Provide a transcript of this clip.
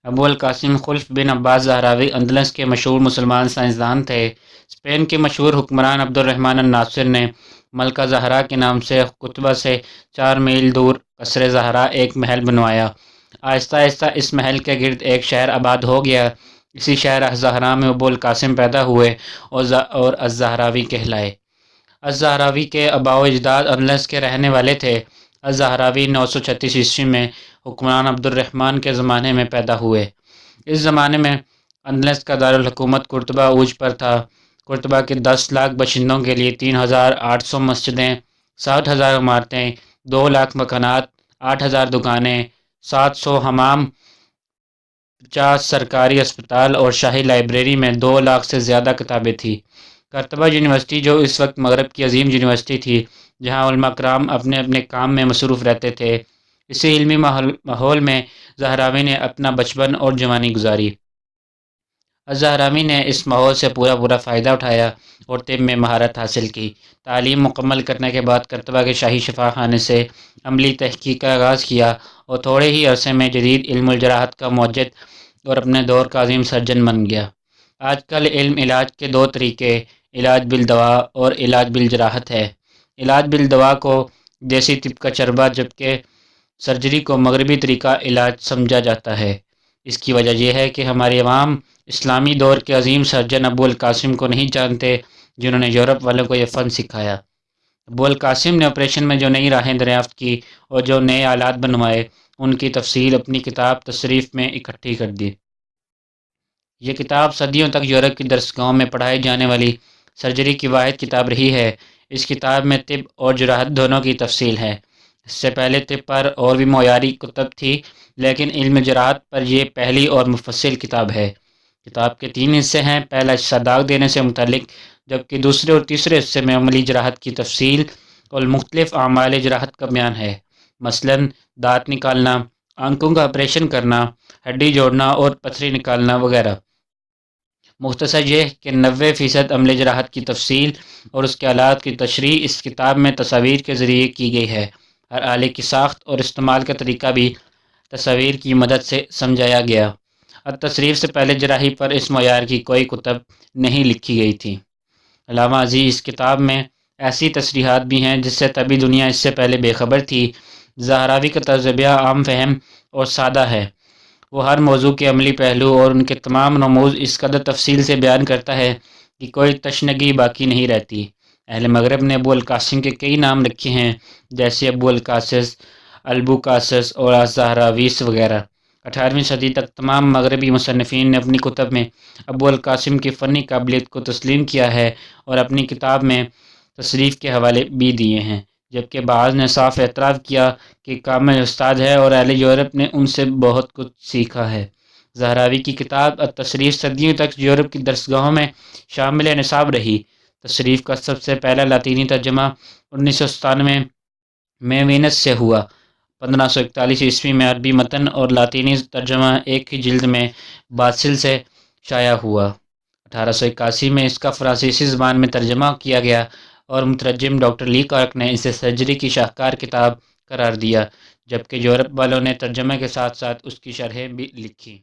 ابو القاسم خلف بن عباس زہراوی اندلس کے مشہور مسلمان سائنسدان تھے۔ اسپین کے مشہور حکمران عبد الرحمن الناصر نے ملکہ زہرا کے نام سے قطبہ سے 4 میل دور قصر زہرا ایک محل بنوایا۔ آہستہ آہستہ اس محل کے گرد ایک شہر آباد ہو گیا۔ اسی شہر الزہرا میں ابو القاسم پیدا ہوئے اور الزہراوی کہلائے۔ الزہراوی کے آباء و اجداد اندلس کے رہنے والے تھے۔ الزہراوی 936 عیسوی میں حکمران عبد الرحمن کے زمانے میں پیدا ہوئے۔ اس زمانے میں اندلس کا دارالحکومت قرطبہ عروج پر تھا۔ قرطبہ کے 10 لاکھ باشندوں کے لیے 3800 مسجدیں، 60,000 عمارتیں، 2 لاکھ مکانات، 8,000 دکانیں، 700 حمام، 50 سرکاری اسپتال اور شاہی لائبریری میں 2 لاکھ سے زیادہ کتابیں تھیں۔ قرطبہ یونیورسٹی، جو اس وقت مغرب کی عظیم یونیورسٹی تھی، جہاں علماء کرام اپنے اپنے کام میں مصروف رہتے تھے، اسی علمی ماحول میں زہراوی نے اپنا بچپن اور جوانی گزاری۔ الزہراوی نے اس ماحول سے پورا فائدہ اٹھایا اور طب میں مہارت حاصل کی۔ تعلیم مکمل کرنے کے بعد قرطبہ کے شاہی شفا خانے سے عملی تحقیق کا آغاز کیا اور تھوڑے ہی عرصے میں جدید علم الجراحت کا موجد اور اپنے دور کا عظیم سرجن بن گیا۔ آج کل علم علاج کے 2 طریقے، علاج بالدوا اور علاج بالجراحت ہے۔ علاج بالدوا کو دیسی طب کا چربا، جبکہ سرجری کو مغربی طریقہ علاج سمجھا جاتا ہے۔ اس کی وجہ یہ ہے کہ ہماری عوام اسلامی دور کے عظیم سرجن ابو القاسم کو نہیں جانتے، جنہوں نے یورپ والوں کو یہ فن سکھایا۔ ابو القاسم نے آپریشن میں جو نئی راہیں دریافت کی اور جو نئے آلات بنوائے، ان کی تفصیل اپنی کتاب تصریف میں اکٹھی کر دی۔ یہ کتاب صدیوں تک یورپ کی درسگاہوں میں پڑھائی جانے والی سرجری کی واحد کتاب رہی ہے۔ اس کتاب میں طب اور جراحت دونوں کی تفصیل ہے۔ اس سے پہلے طب پر اور بھی معیاری کتب تھی، لیکن علم جراحت پر یہ پہلی اور مفصل کتاب ہے۔ کتاب کے 3 حصے ہیں۔ پہلا حصہ داغ دینے سے متعلق، جبکہ دوسرے اور تیسرے حصے میں عملی جراحت کی تفصیل اور مختلف اعمال جراحت کا بیان ہے، مثلاً دانت نکالنا، آنکھوں کا آپریشن کرنا، ہڈی جوڑنا اور پتھری نکالنا وغیرہ۔ مختصر یہ کہ 90% عمل جراحت کی تفصیل اور اس کے آلات کی تشریح اس کتاب میں تصاویر کے ذریعے کی گئی ہے۔ ہر آلے کی ساخت اور استعمال کا طریقہ بھی تصاویر کی مدد سے سمجھایا گیا۔ التصریف سے پہلے جراحی پر اس معیار کی کوئی کتب نہیں لکھی گئی تھی۔ علامہ عزیز، اس کتاب میں ایسی تصریحات بھی ہیں جس سے طبی دنیا اس سے پہلے بے خبر تھی۔ زہراوی کا طرز بیاں عام فہم اور سادہ ہے۔ وہ ہر موضوع کے عملی پہلو اور ان کے تمام رموز اس قدر تفصیل سے بیان کرتا ہے کہ کوئی تشنگی باقی نہیں رہتی۔ اہل مغرب نے ابو القاسم کے کئی نام رکھے ہیں، جیسے ابو القاسس، البوقاسس اور الزہراویس وغیرہ۔ 18ویں صدی تک تمام مغربی مصنفین نے اپنی کتب میں ابو القاسم کی فنی قابلیت کو تسلیم کیا ہے اور اپنی کتاب میں تصریف کے حوالے بھی دیے ہیں، جبکہ بعض نے صاف اعتراف کیا کہ کامل استاد ہے اور اہل یورپ نے ان سے بہت کچھ سیکھا ہے۔ زہراوی کی کتاب التصریف صدیوں تک یورپ کی درسگاہوں میں شامل نصاب رہی۔ تصریف کا سب سے پہلا لاطینی ترجمہ 1997 میں وینس سے ہوا۔ 1541 عیسوی میں عربی متن اور لاطینی ترجمہ ایک ہی جلد میں باسل سے شائع ہوا۔ 1881 میں اس کا فرانسیسی زبان میں ترجمہ کیا گیا اور مترجم ڈاکٹر لی کارک نے اسے سرجری کی شاہکار کتاب قرار دیا، جبکہ یورپ والوں نے ترجمے کے ساتھ ساتھ اس کی شرحیں بھی لکھی۔